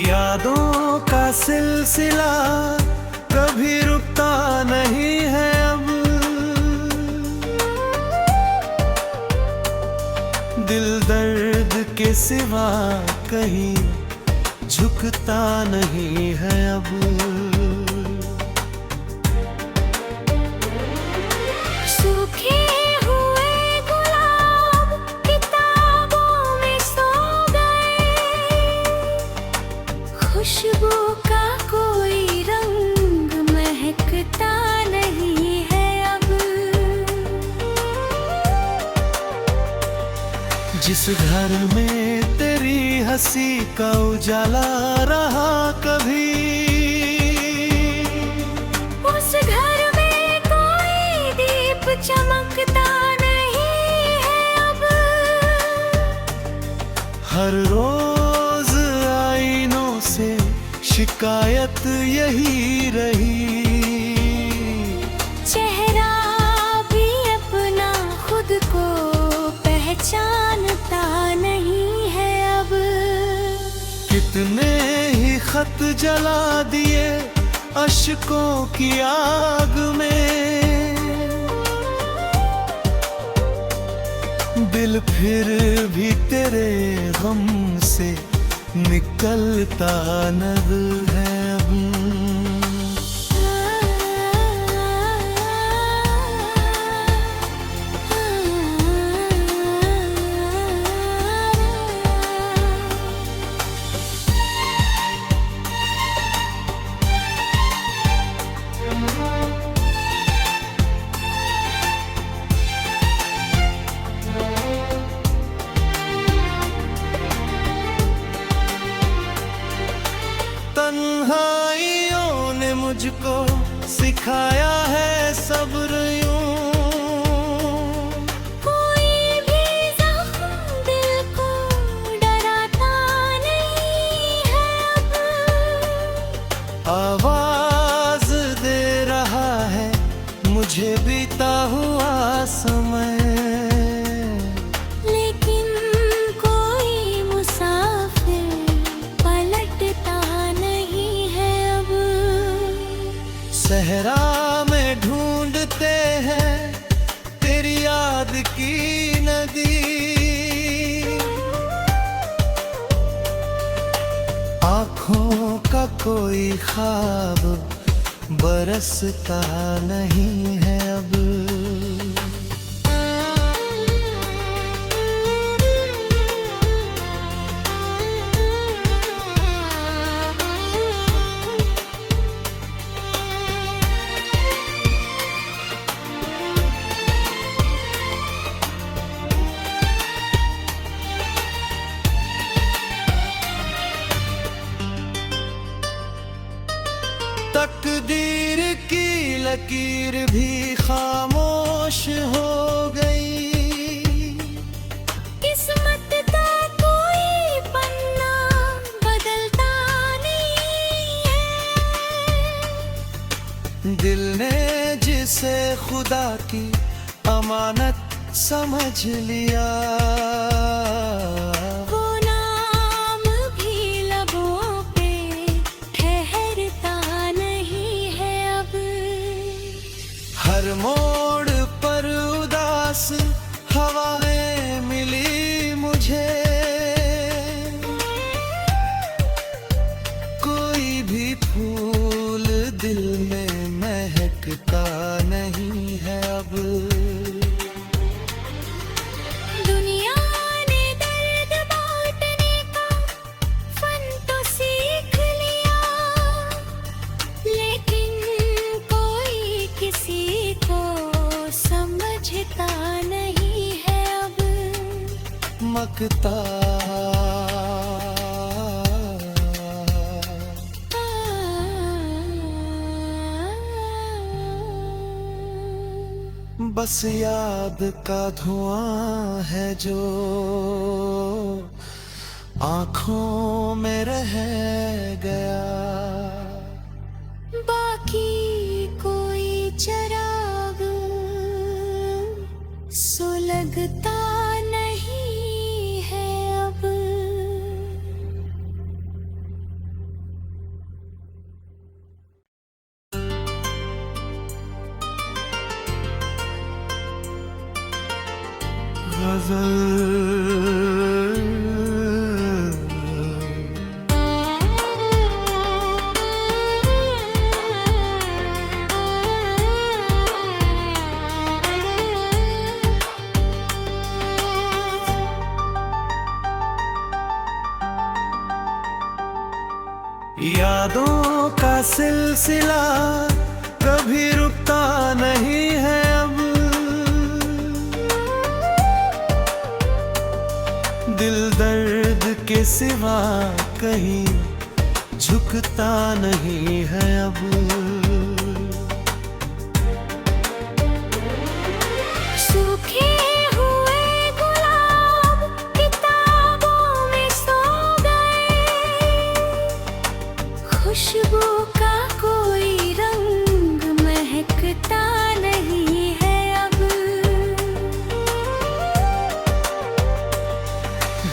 यादों का सिलसिला कभी रुकता नहीं है अब। दिल दर्द के सिवा कहीं झुकता नहीं है अब। सूखे हुए गुलाब किताबों में सो गए, खुशबू का कोई रंग महकता नहीं है अब। जिस घर में तेरी हंसी का उजाला रहा कभी, उस घर में कोई दीप चमकता नहीं है अब। हर रोज आईनों से शिकायत यही रही, चेहरा भी अपना खुद को पहचानता नहीं है अब। कितने ही खत जला दिए अश्कों की आग में, दिल फिर भी तेरे गम से निकलता नहीं है अब। तन्हाइयों ने मुझको सिखाया है सब्र यूं, कोई भी जख्म दिल को डराता नहीं है अब। आवाज दे रहा है मुझे बीता हुआ समय, लेकिन कोई मुसाफिर पलटता नहीं है अब। सहरा में ढूंढते हैं तेरी याद की नदी, आँखों का कोई ख्वाब बरसता नहीं है अब। तकदीर की लकीर भी खामोश हो गई, किस्मत का कोई पन्ना बदलता नहीं है। दिल ने जिसे खुदा की अमानत समझ लिया, वो नाम भी लबों पे ठहरता नहीं है अब। हर मोड़ पर उदास हवाएं मिली मुझे, कोई भी फूल दिल में महकता नहीं है अब। दुनिया ने दर्द बांटने का फन तो सीख लिया, लेकिन कोई किसी को समझता नहीं है अब। मकता बस याद का धुआं है जो आंखों में रह गया। बाकी कोई चिराग सुलगता नहीं है अब। यादों का सिलसिला कभी रुकता नहीं है अब। दिल दर्द के सिवा कहीं झुकता नहीं है अब। सूखे हुए गुलाब किताबों में सो गए। खुशबू का कोई रंग महकता नहीं है अब।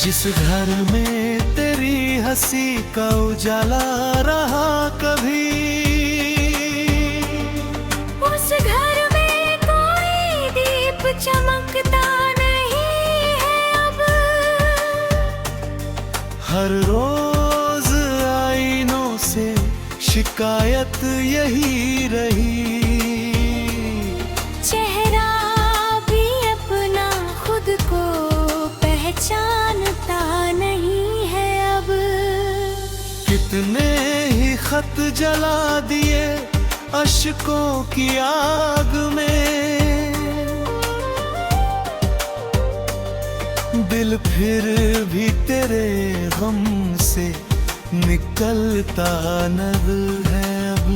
जिस घर में तेरी हंसी का उजाला रहा कभी, उस घर में कोई दीप चमकता नहीं है अब। हर रोज आईनों से शिकायत यही रही। चेहरा भी अपना खुद को पहचानता नहीं है अब। कितने ही खत जला दिए अश्कों की आग में, दिल फिर भी तेरे गम से निकलता नहीं है अब।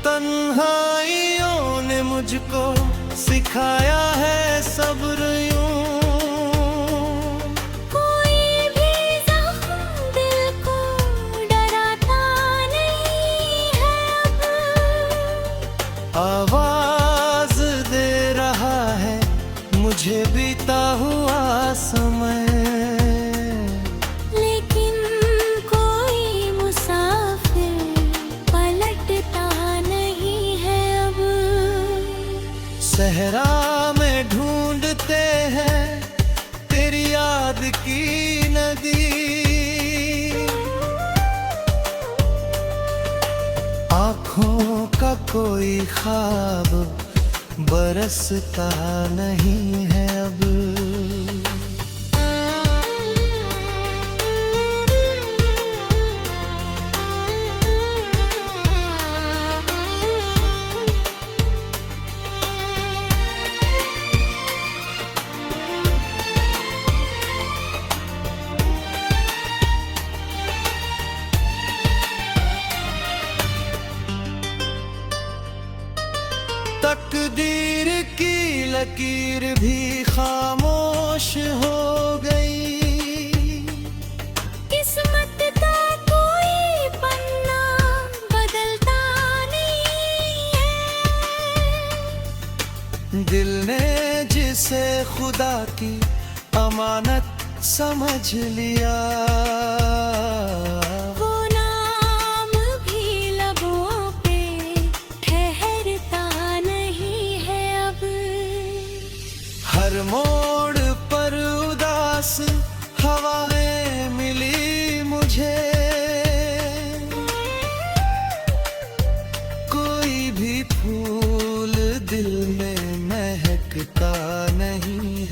तन्हाइयों ने मुझको सिखाया है सब्र यूं। कोई भी जख्म दिल को डराता नहीं है अब। आवाज दे रहा है मुझे बीता हुआ समय। लेकिन कोई मुसाफिर पलटता नहीं है अब। सहरा में ढूंढते हैं तेरी याद की नदी। आँखों का कोई ख्वाब बरसता नहीं है अब। तकदीर की लकीर भी खामोश हो गई। किस्मत का कोई पन्ना बदलता नहीं है। दिल ने जिसे खुदा की अमानत समझ लिया, वो नाम भी लबों पे ठहरता नहीं है अब। हर मोड़ पर उदास हवाएं मिली मुझे। कोई भी फूल दिल में महकता नहीं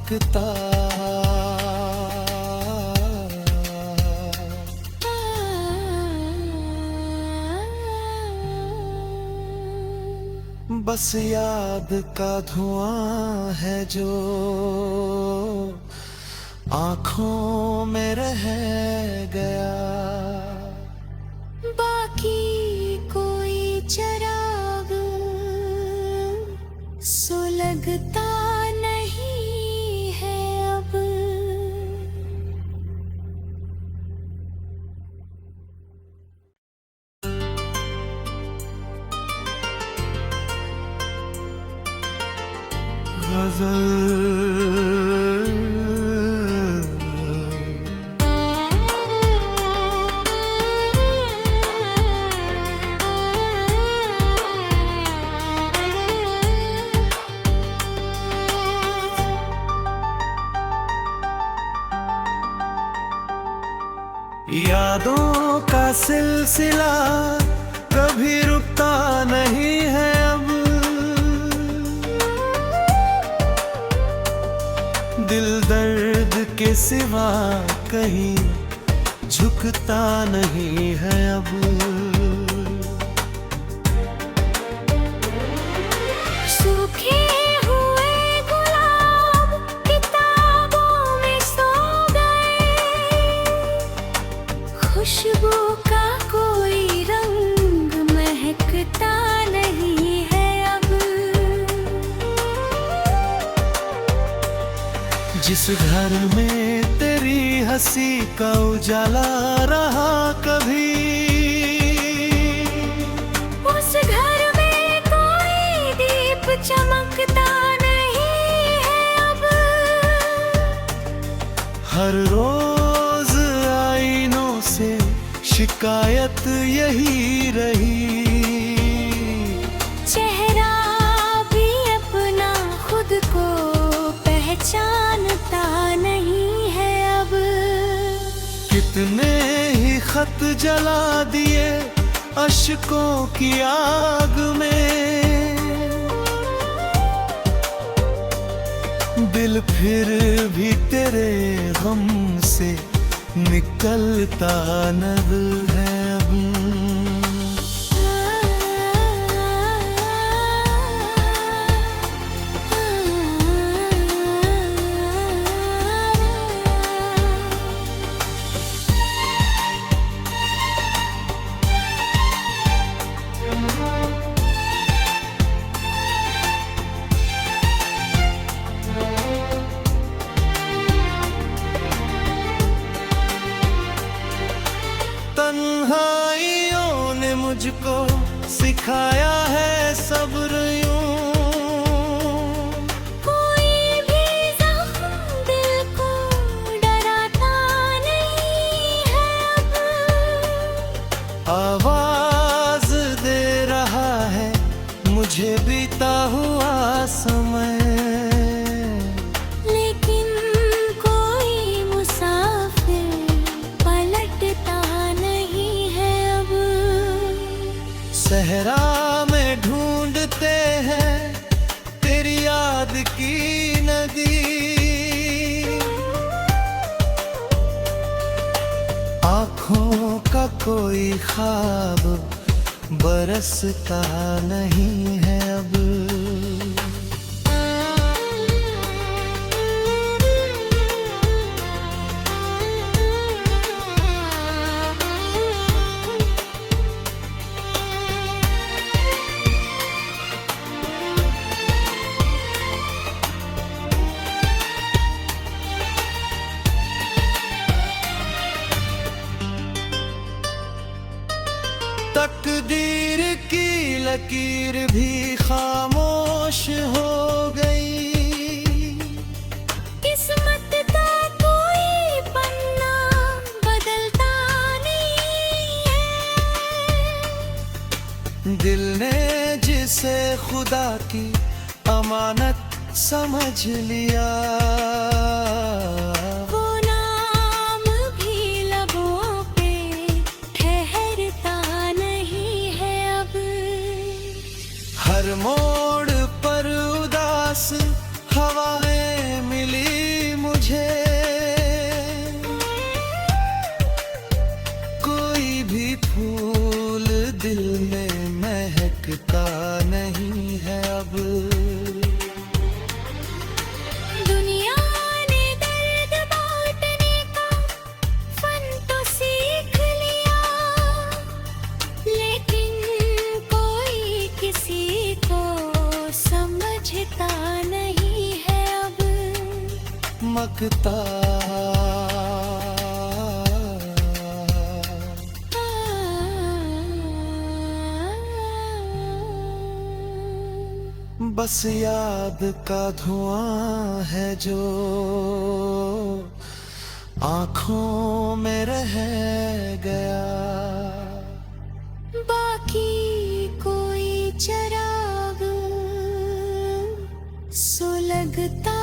चमकता। बस याद का धुआं है जो आँखों में रह गया। बाकी कोई चिराग सुलगता नहीं है अब। यादों का सिलसिला कभी रुकता नहीं है अब। दिल दर्द के सिवा कहीं झुकता नहीं है अब। सूखे हुए गुलाब किताबों में सो गए। खुशबू का कोई रंग महकता नहीं है अब। जिस घर में तेरी हंसी का उजाला रहा कभी, उस घर में कोई दीप चमकता नहीं है अब। हर रोज आईनों से शिकायत यही रही। चेहरा भी अपना खुद को पहचानता नहीं है अब। कितने ही खत जला दिए अश्कों की आग में, दिल फिर भी तेरे गम से निकलता नहीं है अब। तन्हाइयों ने मुझको सिखाया है सब्र यूं। कोई भी जख्म दिल को डराता नहीं है अब। आवाज दे रहा है मुझे बीता हुआ समय। लेकिन कोई मुसाफिर पलटता नहीं है अब। सहरा में ढूंढते हैं तेरी याद की नदी। आँखों का कोई ख्वाब बरसता नहीं है अब। तकदीर की लकीर भी खामोश हो गई। किस्मत का कोई पन्ना बदलता नहीं है। दिल ने जिसे खुदा की अमानत समझ लिया, वो नाम भी लबों पे ठहरता नहीं है अब। हर मोड़ पर उदास हवाएं मिली भी फूल दिल में महकता नहीं है अब। दुनिया ने दर्द बांटने का फन तो सीख लिया, लेकिन कोई किसी को समझता नहीं है अब। मकता बस याद का धुआं है जो आंखों में रह गया। बाकी कोई चराग सुलगता